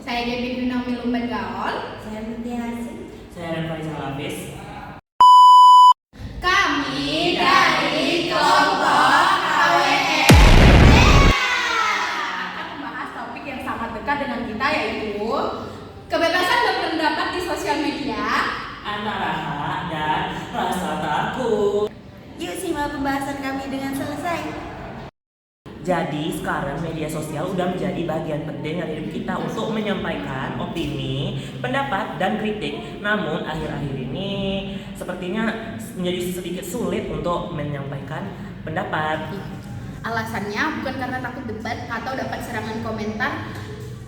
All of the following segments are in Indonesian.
Saya Debbie Naomi Lumban Gaol. Saya Mutia Hasim. Saya Faisal Hafiz. Kami dari kelompok KWN akan membahas topik yang sangat dekat dengan kita, yaitu kebebasan berpendapat di sosial media Antara hak dan rasa takut. Yuk simak pembahasan kami dengan selesai. Jadi sekarang media sosial udah menjadi bagian penting dari hidup kita untuk menyampaikan opini, pendapat, dan kritik. Namun akhir-akhir ini sepertinya menjadi sedikit sulit untuk menyampaikan pendapat. Alasannya bukan karena takut debat atau dapat serangan komentar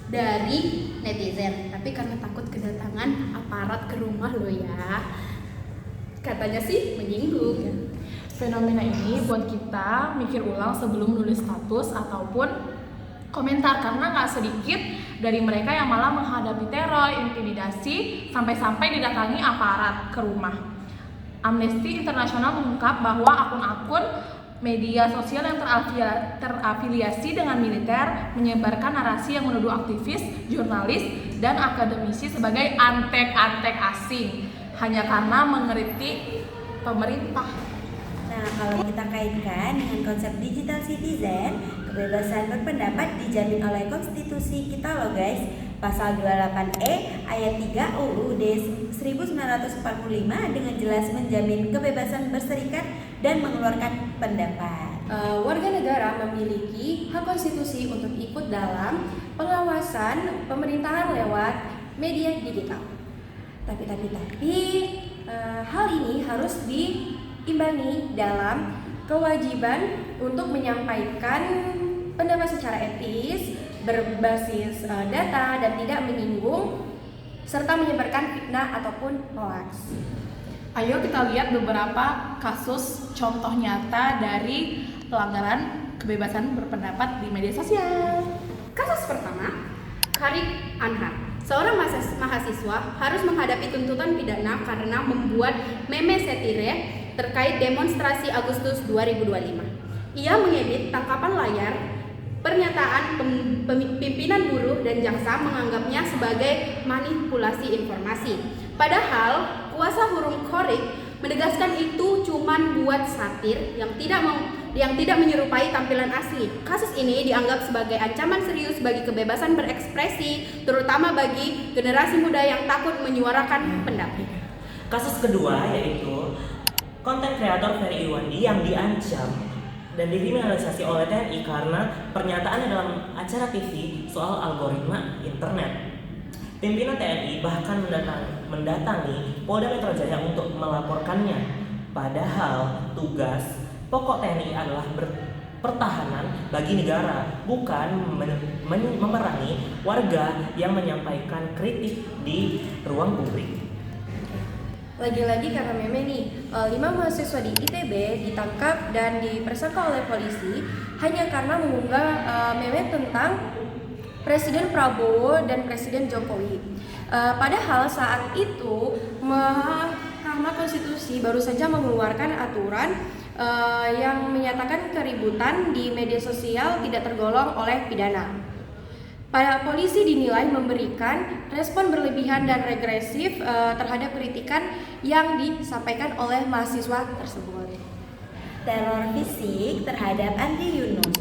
dari netizen, tapi karena takut kedatangan aparat ke rumah lo ya. Katanya sih menyinggung. Fenomena ini buat kita mikir ulang sebelum nulis status ataupun komentar, karena nggak sedikit dari mereka yang malah menghadapi teror, intimidasi, sampai-sampai didatangi aparat ke rumah. Amnesty International mengungkap bahwa akun-akun media sosial yang terafiliasi dengan militer menyebarkan narasi yang menuduh aktivis, jurnalis, dan akademisi sebagai antek-antek asing hanya karena mengkritik pemerintah. Nah, kalau kita kaitkan dengan konsep digital citizen, kebebasan berpendapat dijamin oleh konstitusi kita loh guys. Pasal 28E ayat 3 UUD 1945 dengan jelas menjamin kebebasan berserikat dan mengeluarkan pendapat. Warga negara memiliki hak konstitusi untuk ikut dalam pengawasan pemerintahan lewat media digital. Tapi hal ini harus diimbangi dalam kewajiban untuk menyampaikan pendapat secara etis, berbasis data, dan tidak menyinggung serta menyebarkan fitnah ataupun hoax. Ayo kita lihat beberapa kasus contoh nyata dari pelanggaran kebebasan berpendapat di media sosial. Kasus pertama, Karik Anhar. Seorang mahasiswa harus menghadapi tuntutan pidana karena membuat meme satire terkait demonstrasi Agustus 2025. Ia mengedit tangkapan layar pernyataan pimpinan buruh dan jaksa, menganggapnya sebagai manipulasi informasi. Padahal kuasa hukum Karik menegaskan itu cuma buat satir yang tidak menyerupai tampilan asli. Kasus ini dianggap sebagai ancaman serius bagi kebebasan berekspresi, terutama bagi generasi muda yang takut menyuarakan pendapat. Kasus kedua yaitu konten kreator Ferry Irwandi yang diancam dan dikriminalisasi oleh TNI karena pernyataannya dalam acara TV soal algoritma internet. Pimpinan TNI bahkan mendatangi Polda Metro Jaya untuk melaporkannya. Padahal tugas pokok TNI adalah pertahanan bagi negara, bukan memerangi warga yang menyampaikan kritik di ruang publik. Lagi-lagi karena meme nih, 5 mahasiswa di ITB ditangkap dan dipersangka oleh polisi hanya karena mengunggah meme tentang Presiden Prabowo dan Presiden Jokowi. Padahal saat itu Mahkamah Konstitusi baru saja mengeluarkan aturan yang menyatakan keributan di media sosial tidak tergolong oleh pidana. Polisi dinilai memberikan respon berlebihan dan regresif terhadap kritikan yang disampaikan oleh mahasiswa tersebut. Teror fisik terhadap Andri Yunus.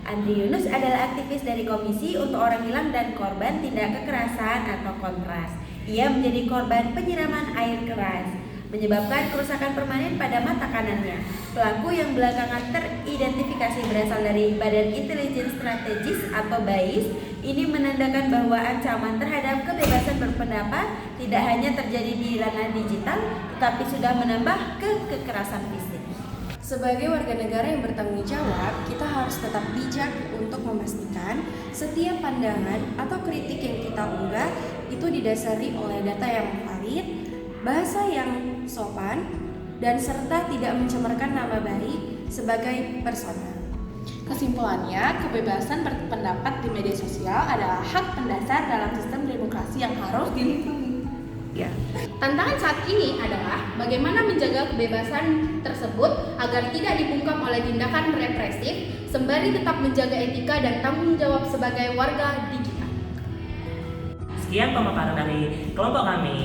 Andri Yunus adalah aktivis dari Komisi untuk Orang Hilang dan Korban Tindak Kekerasan atau Kontras. Ia menjadi korban penyiraman air keras, menyebabkan kerusakan permanen pada mata kanannya. Pelaku yang belakangan teridentifikasi berasal dari Badan Intelijen Strategis atau BAIS ini menandakan bahwa ancaman terhadap kebebasan berpendapat tidak hanya terjadi di ranah digital, tetapi sudah menambah ke kekerasan fisik. Sebagai warga negara yang bertanggung jawab, kita harus tetap bijak untuk memastikan setiap pandangan atau kritik yang kita unggah itu didasari oleh data yang valid, bahasa yang sopan, dan serta tidak mencemarkan nama baik sebagai personal. Kesimpulannya, kebebasan berpendapat di media sosial adalah hak mendasar dalam sistem demokrasi yang harus dilindungi. Ya. Tantangan saat ini adalah bagaimana menjaga kebebasan tersebut agar tidak dibungkam oleh tindakan represif, sembari tetap menjaga etika dan tanggung jawab sebagai warga digital. Sekian pemaparan dari kelompok kami.